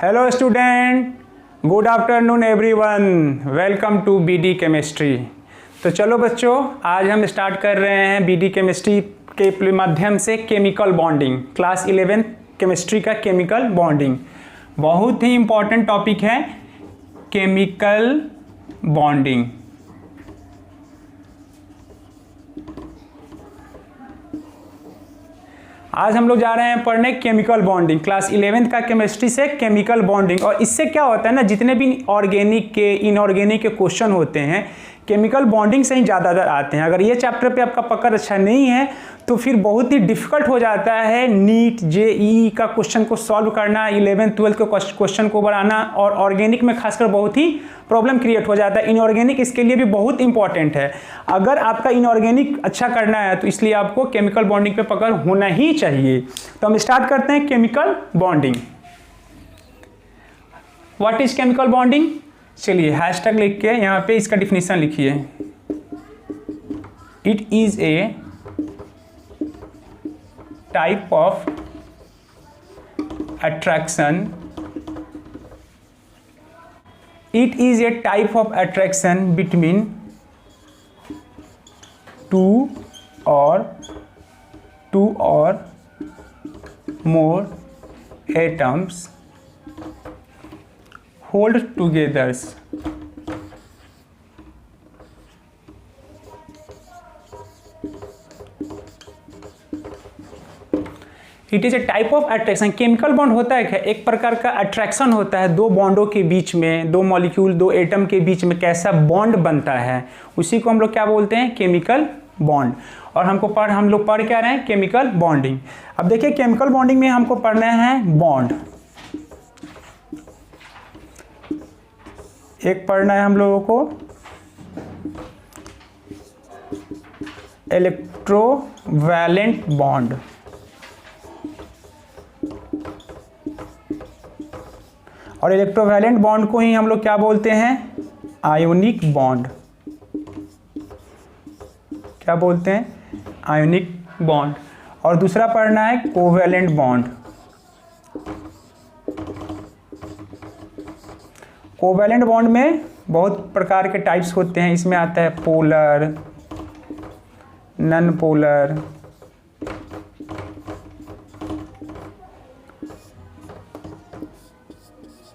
Hello student, good afternoon everyone, welcome to BD chemistry. तो चलो बच्चों, आज हम स्टार्ट कर रहे हैं बीडी केमिस्ट्री के माध्यम से केमिकल बॉन्डिंग, क्लास 11 केमिस्ट्री का केमिकल बॉन्डिंग। बहुत ही इम्पॉर्टेंट टॉपिक है केमिकल बॉन्डिंग। आज हम लोग जा रहे हैं पढ़ने केमिकल बॉन्डिंग, क्लास 11th का केमिस्ट्री से केमिकल बॉन्डिंग। और इससे क्या होता है ना, जितने भी ऑर्गेनिक के इनऑर्गेनिक के क्वेश्चन होते हैं केमिकल बॉन्डिंग से ही ज़्यादातर आते हैं। अगर ये चैप्टर पे आपका पकड़ अच्छा नहीं है तो फिर बहुत ही डिफिकल्ट हो जाता है नीट जेईई का क्वेश्चन को सॉल्व करना, 11th 12th के क्वेश्चन को बढ़ाना, और ऑर्गेनिक में खासकर बहुत ही प्रॉब्लम क्रिएट हो जाता है। इनऑर्गेनिक इसके लिए भी बहुत इंपॉर्टेंट है। अगर आपका इनऑर्गेनिक अच्छा करना है तो इसलिए आपको केमिकल बॉन्डिंग पे पकड़ होना ही चाहिए। तो हम स्टार्ट करते हैं chemical bonding. What is chemical bonding? चलिए हैशटैग लिख के यहाँ पे इसका डिफिनीशन लिखिए। It is a type of attraction, it is a type of attraction between two or more atoms hold together. It is a type of attraction. Chemical bond होता है क्या? एक प्रकार का अट्रैक्शन होता है दो बॉन्डों के बीच में, दो मॉलिक्यूल, दो एटम के बीच में कैसा बॉन्ड बनता है, उसी को हम लोग क्या बोलते हैं? Chemical bond. और हम लोग पढ़ क्या रहे हैं? Chemical bonding. अब देखिए केमिकल बॉन्डिंग में हमको पढ़ना है बॉन्ड। एक पढ़ना है हम लोगों को इलेक्ट्रोवैलेंट बॉन्ड, और इलेक्ट्रोवैलेंट बॉन्ड को ही हम लोग क्या बोलते हैं? Ionic bond. क्या बोलते हैं? Ionic bond. और दूसरा पढ़ना है कोवैलेंट बॉन्ड। कोवैलेंट बॉन्ड में बहुत प्रकार के टाइप्स होते हैं। इसमें आता है polar, non polar,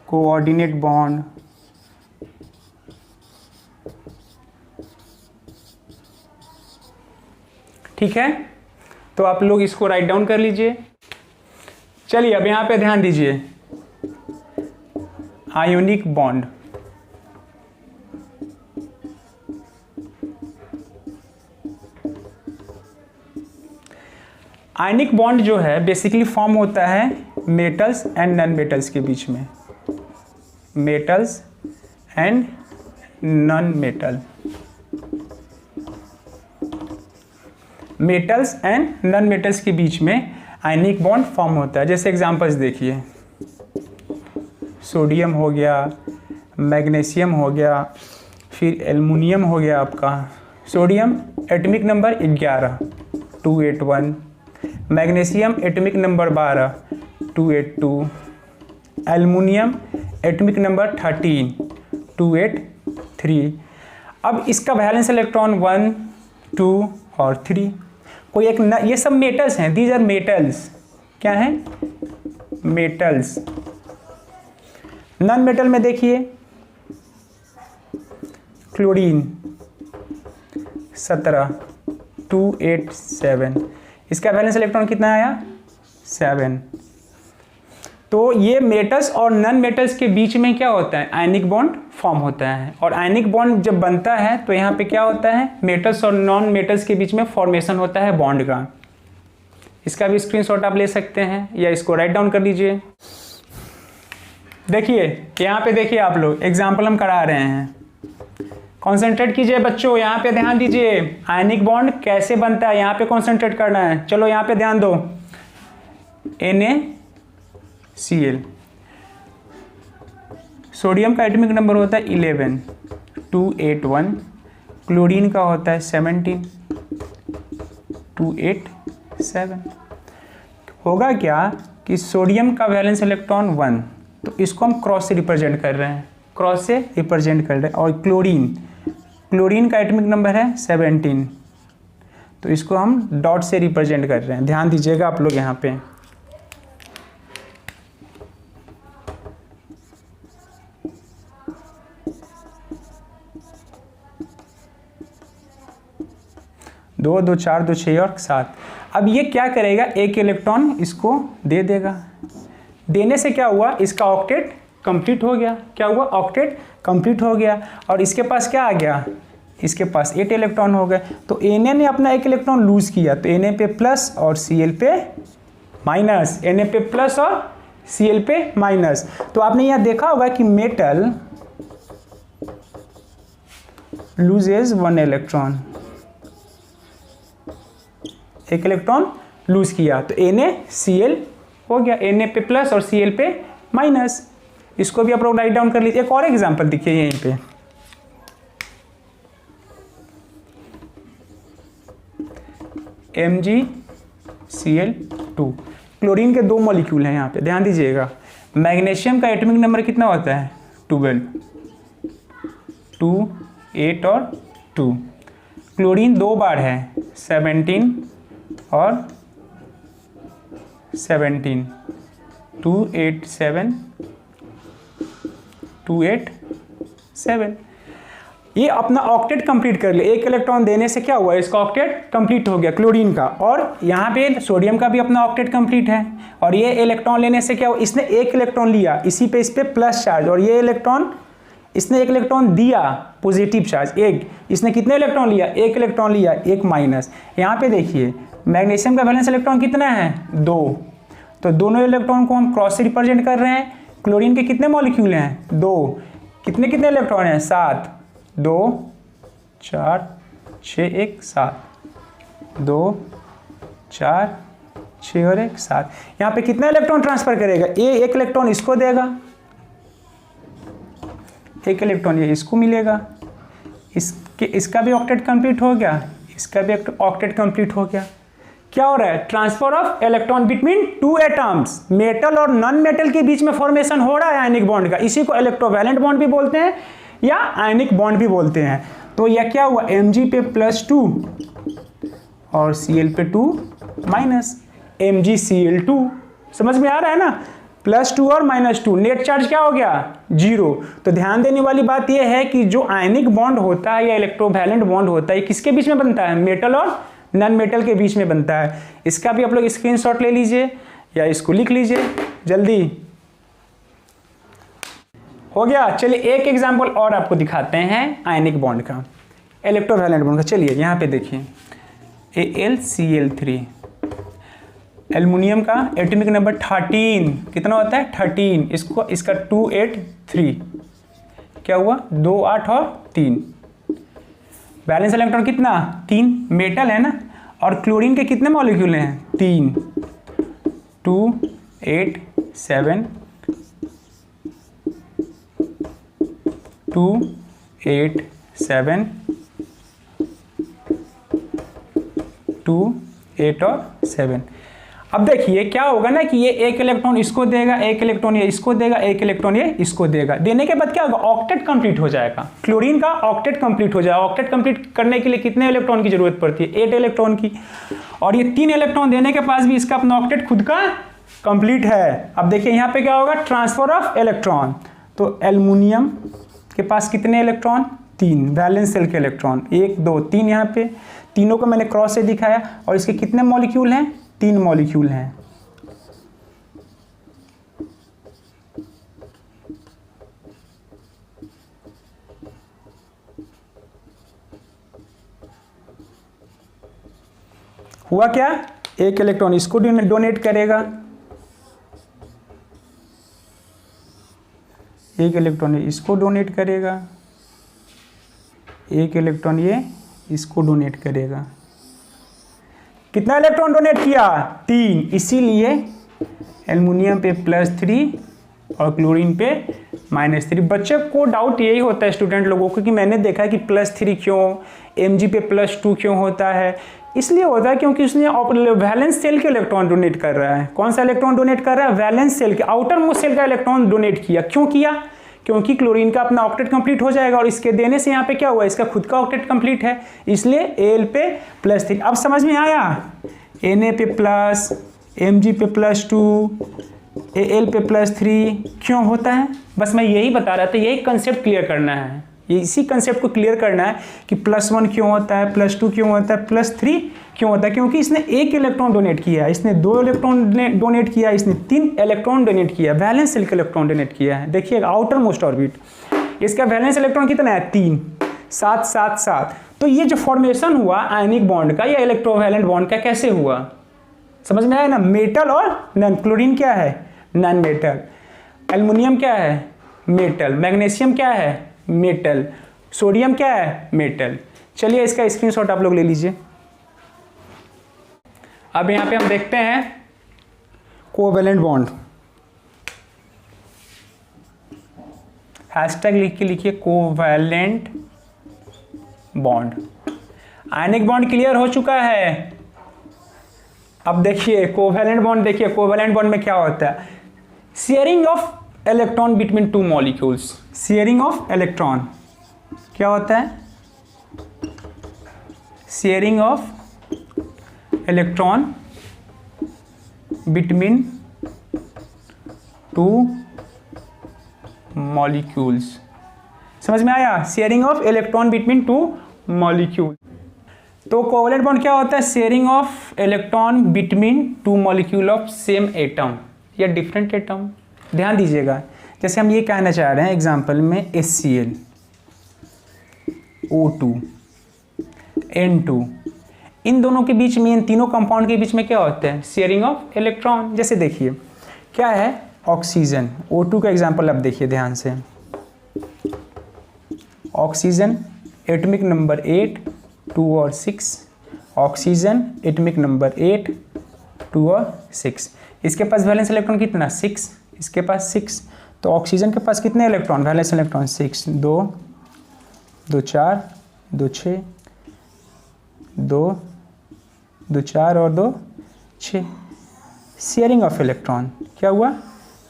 coordinate bond, ठीक है। तो आप लोग इसको राइट डाउन कर लीजिए। चलिए अब यहां पे ध्यान दीजिए, आयोनिक बॉन्ड। आयनिक बॉन्ड जो है बेसिकली फॉर्म होता है मेटल्स एंड नॉन मेटल्स के बीच में, metals and non metal, metals and non metals के बीच में आयनिक बॉन्ड फॉर्म होता है। जैसे एग्जांपल्स देखिए, सोडियम हो गया, मैग्नीशियम हो गया, फिर एल्युमिनियम हो गया आपका। Sodium atomic number 11 281, magnesium atomic number 12 282, aluminium atomic number 13 283। अब इसका वैलेंस इलेक्ट्रॉन 1 2 और 3। कोई एक ये सब मेटल्स हैं, दीज आर मेटल्स। क्या है? मेटल्स। नॉन मेटल में देखिए क्लोरीन 17 287, इसका वैलेंस इलेक्ट्रॉन कितना आया? 7। तो ये मेटल्स और नॉन मेटल्स के बीच में क्या होता है? आयनिक बॉन्ड फॉर्म होता है। और आयनिक बॉन्ड जब बनता है तो यहाँ पे क्या होता है? मेटल्स और नॉन मेटल्स के बीच में फॉर्मेशन होता है बॉन्ड का। इसका भी स्क्रीनशॉट आप ले सकते हैं या इसको राइट डाउन कर लीजिए। देखिए यहाँ पे देखिए, आप लोग एग्जाम्पल हम करा रहे हैं, कॉन्सेंट्रेट कीजिए बच्चों, यहाँ पे ध्यान दीजिए। आयनिक बॉन्ड कैसे बनता है यहाँ पे कॉन्सेंट्रेट करना है। चलो यहाँ पे ध्यान दो। NaCl, सोडियम का एटॉमिक नंबर होता है 11 281, क्लोरीन का होता है 17 287। होगा क्या कि सोडियम का वैलेंस इलेक्ट्रॉन 1, तो इसको हम क्रॉस से रिप्रेजेंट कर रहे हैं, क्रॉस से रिप्रेजेंट कर रहे हैं। और क्लोरीन का एटॉमिक नंबर है 17, तो इसको हम डॉट से रिप्रेजेंट कर रहे हैं। ध्यान दीजिएगा आप लोग यहाँ पे। दो 2 4 2 6 और 7। अब ये क्या करेगा, एक इलेक्ट्रॉन इसको दे देगा। देने से क्या हुआ, इसका ऑक्टेट कंप्लीट हो गया। क्या हुआ, ऑक्टेट कंप्लीट हो गया। और इसके पास क्या आ गया, इसके पास 8 इलेक्ट्रॉन हो गए। तो Na ने अपना 1 इलेक्ट्रॉन लूज किया, तो Na पे प्लस और Cl पे माइनस, Na पे प्लस और Cl पे माइनस। तो आपने यहाँ देखा होगा कि metal loses 1 electron, 1 electron lose किया, तो NaCl हो गया, Na पे प्लस और Cl पे माइनस। इसको भी आप लोग राइट डाउन कर लीजिए। एक और एग्जांपल देखिए यहीं पे, MgCl2। क्लोरीन के 2 मॉलिक्यूल हैं यहाँ पे, ध्यान दीजिएगा। मैग्नीशियम का एटॉमिक नंबर कितना होता है, 12, 2 8 और 2। क्लोरीन 2 बार है, 17 और 17, 2 8 7 2 8 7। ये अपना ऑक्टेट कंप्लीट कर लिया। 1 इलेक्ट्रॉन देने से क्या हुआ, इसका ऑक्टेट कंप्लीट हो गया क्लोरीन का। और यहाँ पे सोडियम का भी अपना ऑक्टेट कंप्लीट है। और ये इलेक्ट्रॉन लेने से क्या हुआ, इसने 1 इलेक्ट्रॉन लिया, इसी पे इस पे प्लस चार्ज, और ये इलेक्ट्रॉन, इसने 1 इलेक्ट्रॉन दिया पॉजिटिव चार्ज, एक, इसने कितने इलेक्ट्रॉन लिया, 1 इलेक्ट्रॉन लिया, 1 माइनस। यहाँ पे देखिए मैग्नीशियम का वैलेंस इलेक्ट्रॉन कितना है, 2। तो दोनों इलेक्ट्रॉन को हम क्रॉस से रिप्रेजेंट कर रहे हैं। क्लोरीन के कितने मॉलिक्यूल हैं, 2, कितने कितने इलेक्ट्रॉन हैं, 7, 2 4 6 1 7, 2 4 6 और 1 7। यहाँ पे कितना इलेक्ट्रॉन ट्रांसफर करेगा, ये 1 इलेक्ट्रॉन इसको देगा, 1 इलेक्ट्रॉन ये इसको मिलेगा। इसका भी ऑक्टेट कंप्लीट हो गया, इसका भी ऑक्टेट कंप्लीट हो गया। क्या हो रहा है, transfer of electron between 2 atoms. Metal और नॉन मेटल के बीच में फॉर्मेशन हो रहा है आयनिक बॉन्ड का। इसी को इलेक्ट्रोवैलेंट बॉन्ड भी बोलते हैं या आयनिक बॉन्ड भी बोलते हैं। तो यह क्या हुआ, Mg पे +2 और Cl पे 2 माइनस, MgCl2। समझ में आ रहा है ना, +2 और -2, नेट चार्ज क्या हो गया, 0। तो ध्यान देने वाली बात यह है कि जो आयनिक बॉन्ड होता है या इलेक्ट्रोवैलेंट बॉन्ड होता है, किसके बीच में बनता है, मेटल और नॉन मेटल के बीच में बनता है। इसका भी आप लोग स्क्रीनशॉट ले लीजिए या इसको लिख लीजिए जल्दी। हो गया। चलिए एक एग्जांपल और आपको दिखाते हैं आयनिक बॉन्ड का, इलेक्ट्रोवैलेंट बॉन्ड का। चलिए यहाँ पे देखिए, AlCl3, एल्युमिनियम का एटॉमिक नंबर 13 कितना होता है, 13। इसका 2 8 3, क्या हुआ, 2 8 और 3। बैलेंस इलेक्ट्रॉन कितना, 3, मेटल है ना। और क्लोरीन के कितने मॉलिक्यूल हैं, 3, 2 8 7 2 8 7 2 8 और 7। अब देखिए क्या होगा ना कि ये 1 इलेक्ट्रॉन इसको देगा, 1 इलेक्ट्रॉन ये इसको देगा, 1 इलेक्ट्रॉन ये इसको देगा। देने के बाद क्या होगा, ऑक्टेट कंप्लीट हो जाएगा। क्लोरीन का ऑक्टेट कंप्लीट हो जाएगा। ऑक्टेट कंप्लीट करने के लिए कितने इलेक्ट्रॉन की जरूरत पड़ती है, 8 इलेक्ट्रॉन की। और ये 3 इलेक्ट्रॉन देने के पास भी इसका अपना ऑक्टेट खुद का कंप्लीट है। अब देखिए यहाँ पे क्या होगा, ट्रांसफर ऑफ इलेक्ट्रॉन। तो एल्युमिनियम के पास कितने इलेक्ट्रॉन, 3, वैलेंस शेल के इलेक्ट्रॉन 1 2 3। यहाँ पे तीनों को मैंने क्रॉस से दिखाया। और इसके कितने मॉलिक्यूल हैं, 3 मॉलिक्यूल हैं। हुआ क्या, 1 इलेक्ट्रॉन इसको डोनेट करेगा, 1 इलेक्ट्रॉन इसको डोनेट करेगा, 1 इलेक्ट्रॉन ये इसको डोनेट करेगा। कितना इलेक्ट्रॉन डोनेट किया, 3। इसीलिए एल्युमिनियम पे +3 और क्लोरीन पे -3। बच्चे को डाउट यही होता है स्टूडेंट लोगों को कि मैंने देखा कि +3 क्यों, Mg पे +2 क्यों होता है, इसलिए होता है क्योंकि उसने वैलेंस सेल के इलेक्ट्रॉन डोनेट कर रहा है। कौन सा इलेक्ट्रॉन डोनेट कर रहा है? वैलेंस सेल के, आउटर मोस्ट सेल का इलेक्ट्रॉन डोनेट किया। क्यों किया? क्योंकि क्लोरीन का अपना ऑक्टेट कंप्लीट हो जाएगा और इसके देने से यहाँ पे क्या हुआ, इसका खुद का ऑक्टेट कंप्लीट है, इसलिए Al पे +3। अब समझ में आया? Na पे प्लस, Mg पे +2, Al पे +3 क्यों होता है? बस मैं यही बता रहा था, यही कंसेप्ट क्लियर करना है, ये इसी कंसेप्ट को क्लियर करना है कि +1 क्यों होता है, +2 क्यों होता है, +3 क्यों होता है। क्योंकि इसने 1 इलेक्ट्रॉन डोनेट किया, इसने 2 इलेक्ट्रॉन डोनेट किया, इसने 3 इलेक्ट्रॉन डोनेट किया, वैलेंस सेल का इलेक्ट्रॉन डोनेट किया है। देखिए आउटर मोस्ट ऑर्बिट, इसका वैलेंस इलेक्ट्रॉन कितना है? 3, 7, 7, 7। तो ये जो फॉर्मेशन हुआ आयनिक बॉन्ड का या इलेक्ट्रोवैलेंट बॉन्ड का, कैसे हुआ? समझ में आया ना? मेटल और नॉन। क्लोरीन क्या है? Non metal. एल्युमिनियम क्या है? मेटल। मैग्नीशियम क्या है? मेटल। सोडियम क्या है? मेटल। चलिए इसका स्क्रीनशॉट आप लोग ले लीजिए। अब यहां पे हम देखते हैं कोवैलेंट बॉन्ड, हैशटैग लिख के लिखिए covalent bond. Ionic bond clear हो चुका है। अब देखिए कोवैलेंट बॉन्ड, देखिए कोवैलेंट बॉन्ड में क्या होता है? Sharing of electron between two molecules. Sharing of electron क्या होता है? Sharing of electron between two molecules. समझ में आया? Sharing of electron between two molecule. तो कोवैलेंट बॉन्ड क्या होता है? Sharing of electron between two molecule of same atom या डिफरेंट एटम। ध्यान दीजिएगा, जैसे हम ये कहना चाह रहे हैं एग्जांपल में HCl, O2, N2, इन दोनों के बीच में, इन तीनों कंपाउंड के बीच में क्या होता है? Sharing of electron. जैसे देखिए क्या है? ऑक्सीजन, O2 का एग्जांपल अब देखिए ध्यान से। ऑक्सीजन एटॉमिक नंबर 8, 2 और 6। ऑक्सीजन एटॉमिक नंबर 8, 2 और 6। इसके पास वैलेंस इलेक्ट्रॉन कितना? 6। इसके पास 6। तो ऑक्सीजन के पास कितने इलेक्ट्रॉन? Valence electron 6। 2, 2, 4, 2, 6, 2, 2, 4 और 2, 6। शेयरिंग ऑफ इलेक्ट्रॉन क्या हुआ?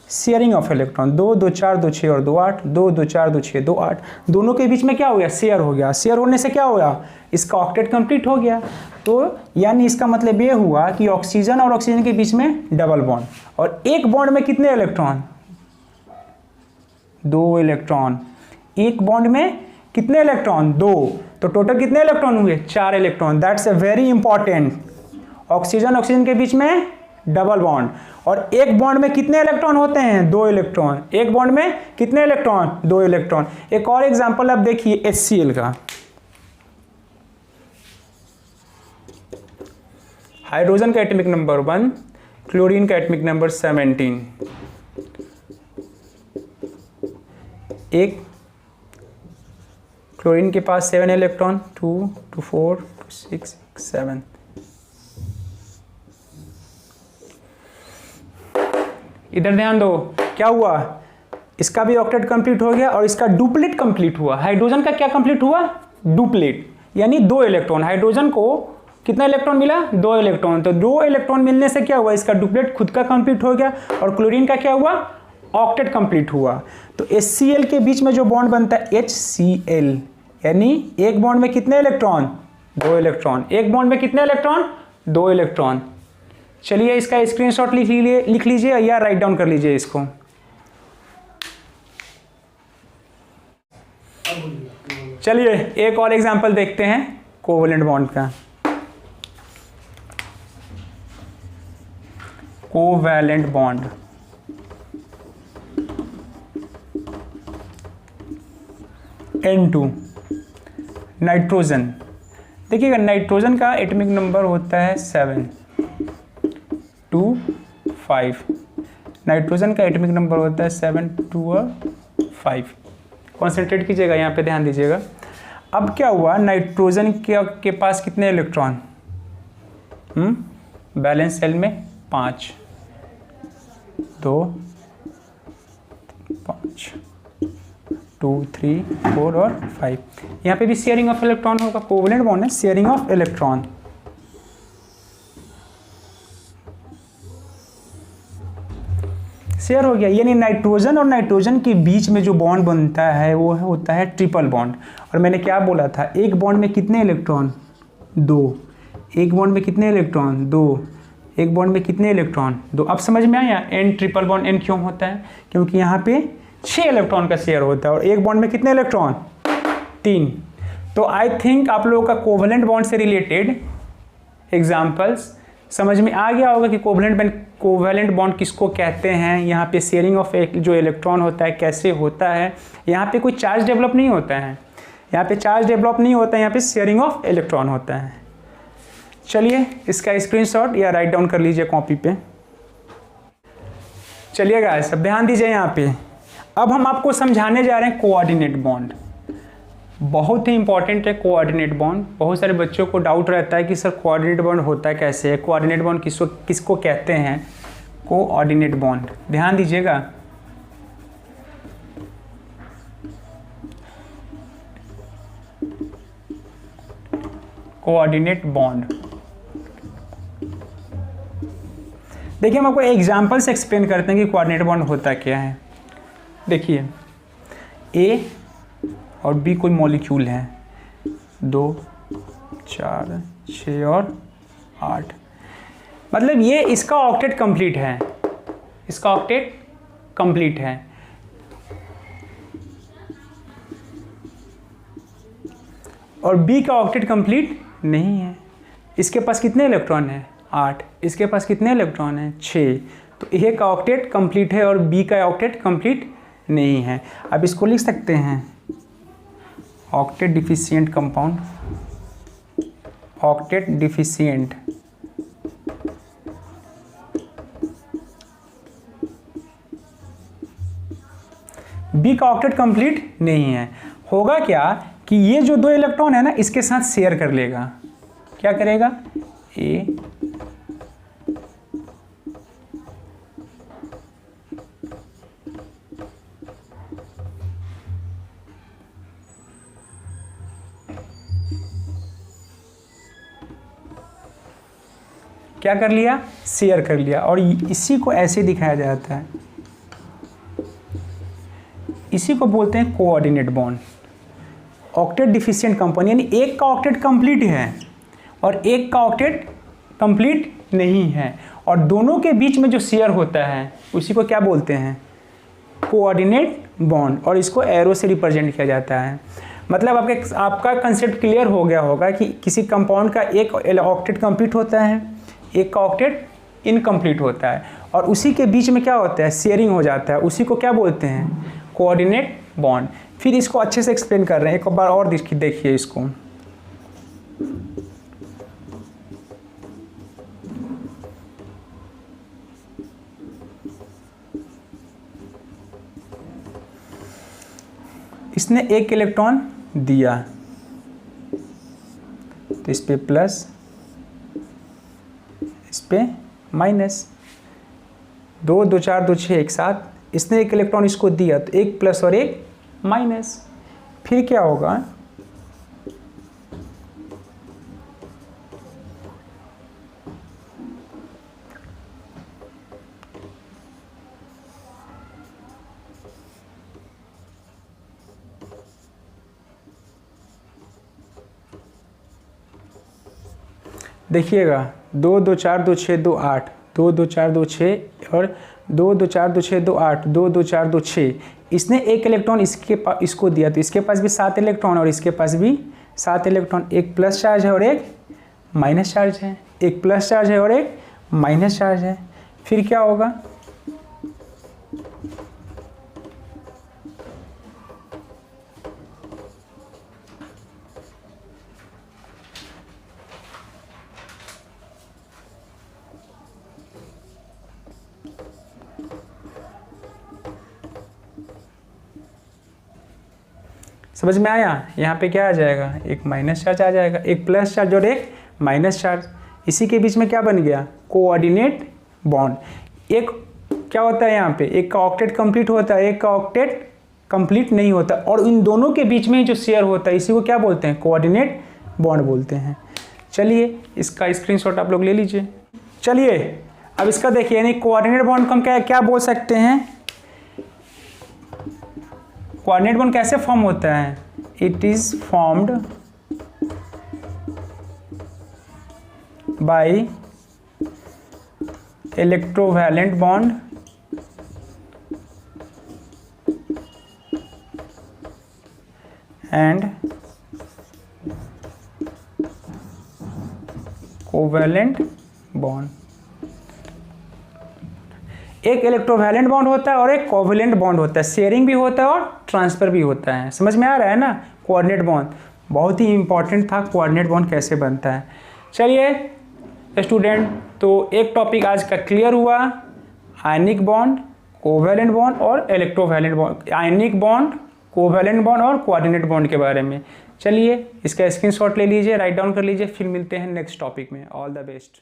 शेयरिंग ऑफ इलेक्ट्रॉन 2, 2, 4, 2, 6 और 2, 8। 2, 2, 4, 2, 6, 2, 8। दोनों के बीच में क्या हो गया? शेयर हो गया। शेयर होने से क्या होगा? इसका ऑक्टेट कंप्लीट हो गया। तो यानी इसका मतलब ये हुआ कि ऑक्सीजन और ऑक्सीजन के बीच में डबल बॉन्ड, और एक बॉन्ड में कितने इलेक्ट्रॉन? 2 इलेक्ट्रॉन। एक बॉन्ड में कितने इलेक्ट्रॉन? 2। तो टोटल कितने इलेक्ट्रॉन हुए? 4 electron. That's a very important. Oxygen oxygen के बीच में डबल बॉन्ड, और एक बॉन्ड में कितने इलेक्ट्रॉन होते हैं? 2 इलेक्ट्रॉन। एक बॉन्ड में कितने इलेक्ट्रॉन? 2 इलेक्ट्रॉन। एक और एग्जांपल आप देखिए HCl का। हाइड्रोजन का एटॉमिक नंबर 1, क्लोरीन का एटॉमिक नंबर 17। एक क्लोरीन के पास 7 इलेक्ट्रॉन, 2, 2, 4, 2, 6, 7। इधर ध्यान दो, क्या हुआ? इसका भी ऑक्टेट कंप्लीट हो गया और इसका डुप्लेट कंप्लीट हुआ। हाइड्रोजन का क्या कंप्लीट हुआ? डुप्लेट, यानी 2 इलेक्ट्रॉन। हाइड्रोजन को कितना इलेक्ट्रॉन मिला? 2 इलेक्ट्रॉन। तो 2 इलेक्ट्रॉन मिलने से क्या हुआ? इसका डुप्लेट खुद का कंप्लीट हो गया, और क्लोरीन का क्या हुआ? ऑक्टेट कंप्लीट हुआ। तो HCl के बीच में जो बॉन्ड बनता है HCl, यानी एक बॉन्ड में कितने इलेक्ट्रॉन? 2 इलेक्ट्रॉन। एक बॉन्ड में कितने इलेक्ट्रॉन? 2 इलेक्ट्रॉन। चलिए इसका स्क्रीनशॉट लिख लीजिए या राइट डाउन कर लीजिए इसको। चलिए एक और एग्जांपल देखते हैं कोवैलेंट बॉन्ड का। Covalent bond, N2, nitrogen. देखिएगा नाइट्रोजन का एटॉमिक नंबर होता है 7, 2, 5। नाइट्रोजन का एटॉमिक नंबर होता है 7, 2 और 5। कॉन्सेंट्रेट कीजिएगा, यहाँ पे ध्यान दीजिएगा। अब क्या हुआ? नाइट्रोजन के पास कितने इलेक्ट्रॉन? बैलेंस सेल में 5, 2, 5, 2, 3, 4 और 5। यहाँ पे भी शेयरिंग ऑफ इलेक्ट्रॉन होगा। कोवैलेंट बॉन्ड है, शेयरिंग ऑफ इलेक्ट्रॉन। शेयर हो गया। यानी नाइट्रोजन और नाइट्रोजन के बीच में जो बॉन्ड बनता है वो होता है ट्रिपल बॉन्ड। और मैंने क्या बोला था, एक बॉन्ड में कितने इलेक्ट्रॉन, 2। एक बॉन्ड में कितने इलेक्ट्रॉन, 2। एक बॉन्ड में कितने इलेक्ट्रॉन, 2। अब समझ में आया एन ट्रिपल बॉन्ड एन क्यों होता है, क्योंकि यहाँ पे 6 इलेक्ट्रॉन का शेयर होता है और एक बॉन्ड में कितने इलेक्ट्रॉन, 3। तो आई थिंक आप लोगों का कोवलेंट बॉन्ड से रिलेटेड एग्जाम्पल्स समझ में आ गया होगा कि कोवलेंट बॉन्ड किसको कहते हैं। यहाँ पे शेयरिंग ऑफ जो इलेक्ट्रॉन होता है कैसे होता है। यहाँ पे कोई चार्ज डेवलप नहीं होता है, यहाँ पे चार्ज डेवलप नहीं होता है, यहाँ पे शेयरिंग ऑफ इलेक्ट्रॉन होता है। चलिए इसका स्क्रीनशॉट या राइट डाउन कर लीजिए कॉपी पे। चलिए गाइस अब ध्यान दीजिए यहाँ पे। अब हम आपको समझाने जा रहे हैं कोऑर्डिनेट बॉन्ड। बहुत ही इंपॉर्टेंट है कोऑर्डिनेट बॉन्ड। बहुत सारे बच्चों को डाउट रहता है कि सर कोऑर्डिनेट बॉन्ड होता है कैसे है, कोऑर्डिनेट बॉन्ड किसको कहते हैं, कोऑर्डिनेट बॉन्ड। ध्यान दीजिएगा, कोऑर्डिनेट बॉन्ड। देखिए हम आपको एग्जाम्पल से एक्सप्लेन करते हैं कि कोऑर्डिनेट बॉन्ड होता क्या है। देखिए ए और बी कोई मॉलिक्यूल है, 2, 4, 6 और 8। मतलब ये इसका ऑक्टेट कंप्लीट है, इसका ऑक्टेट कंप्लीट है। और बी का ऑक्टेट कंप्लीट नहीं है। इसके पास कितने इलेक्ट्रॉन है, 8। इसके पास कितने इलेक्ट्रॉन है, 6। तो ए का ऑक्टेट कंप्लीट है और बी का ऑक्टेट कंप्लीट नहीं है। अब इसको लिख सकते हैं octet deficient compound, octet deficient. B का ऑक्टेट कंप्लीट नहीं है। होगा क्या कि ये जो 2 इलेक्ट्रॉन है ना इसके साथ शेयर कर लेगा। क्या करेगा, ए क्या कर लिया, शेयर कर लिया। और इसी को ऐसे दिखाया जाता है, इसी को बोलते हैं coordinate bond. Octet deficient compound यानी एक का ऑक्टेट कंप्लीट है और एक का ऑक्टेट कंप्लीट नहीं है और दोनों के बीच में जो शेयर होता है उसी को क्या बोलते हैं, कोऑर्डिनेट बॉन्ड। और इसको एरो से रिप्रेजेंट किया जाता है। मतलब आपका कंसेप्ट क्लियर हो गया होगा कि किसी कंपाउंड का एक ऑक्टेट कंप्लीट होता है, एक का ऑक्टेट इनकम्प्लीट होता है और उसी के बीच में क्या होता है, शेयरिंग हो जाता है। उसी को क्या बोलते हैं, कोऑर्डिनेट बॉन्ड। फिर इसको अच्छे से एक्सप्लेन कर रहे हैं, एक बार और देखिए इसको। इसने एक इलेक्ट्रॉन दिया तो इस पे प्लस, इस पे माइनस, 2, 2, 4, 2, 6 एक साथ। इसने एक इलेक्ट्रॉन इसको दिया तो एक प्लस और एक माइनस। फिर क्या होगा, देखिएगा 2, 2, 4, 2, 6, 2, 8, 2, 2, 4, 2, 6 और 2, 2, 4, 2, 6, 2, 8, 2, 2, 4, 2, 6। इसने एक इलेक्ट्रॉन इसको दिया तो इसके पास भी 7 इलेक्ट्रॉन और इसके पास भी 7 इलेक्ट्रॉन। एक प्लस चार्ज है और एक माइनस चार्ज है, एक प्लस चार्ज है और एक माइनस चार्ज है। फिर क्या होगा, समझ में आया। यहाँ पे क्या आ जाएगा, एक माइनस चार्ज आ जाएगा, एक प्लस चार्ज और एक माइनस चार्ज। इसी के बीच में क्या बन गया, कोऑर्डिनेट बॉन्ड। एक क्या होता है यहाँ पे, एक का ऑक्टेट कंप्लीट होता है, एक का ऑक्टेट कंप्लीट नहीं होता और इन दोनों के बीच में जो शेयर होता है इसी को क्या बोलते हैं, कोऑर्डिनेट बॉन्ड बोलते हैं। चलिए इसका स्क्रीनशॉट आप लोग ले लीजिए। चलिए अब इसका देखिए, यानी कोऑर्डिनेट बॉन्ड को हम क्या बोल सकते हैं, कोऑर्डिनेट बॉन्ड कैसे फॉर्म होता है, it is formed by electrovalent bond and covalent bond. एक इलेक्ट्रोवैलेंट बॉन्ड होता है और एक कोवैलेंट बॉन्ड होता है, शेयरिंग भी होता है और ट्रांसफर भी होता है। समझ में आ रहा है ना। कोऑर्डिनेट बॉन्ड बहुत ही इंपॉर्टेंट था, कोऑर्डिनेट बॉन्ड कैसे बनता है। चलिए स्टूडेंट, तो एक टॉपिक आज का क्लियर हुआ, आयनिक बॉन्ड, कोवैलेंट बॉन्ड और electrovalent bond, ionic bond, covalent bond और कोऑर्डिनेट बॉन्ड के बारे में। चलिए इसका स्क्रीनशॉट ले लीजिए, राइट डाउन कर लीजिए, फिर मिलते हैं नेक्स्ट टॉपिक में। All the best.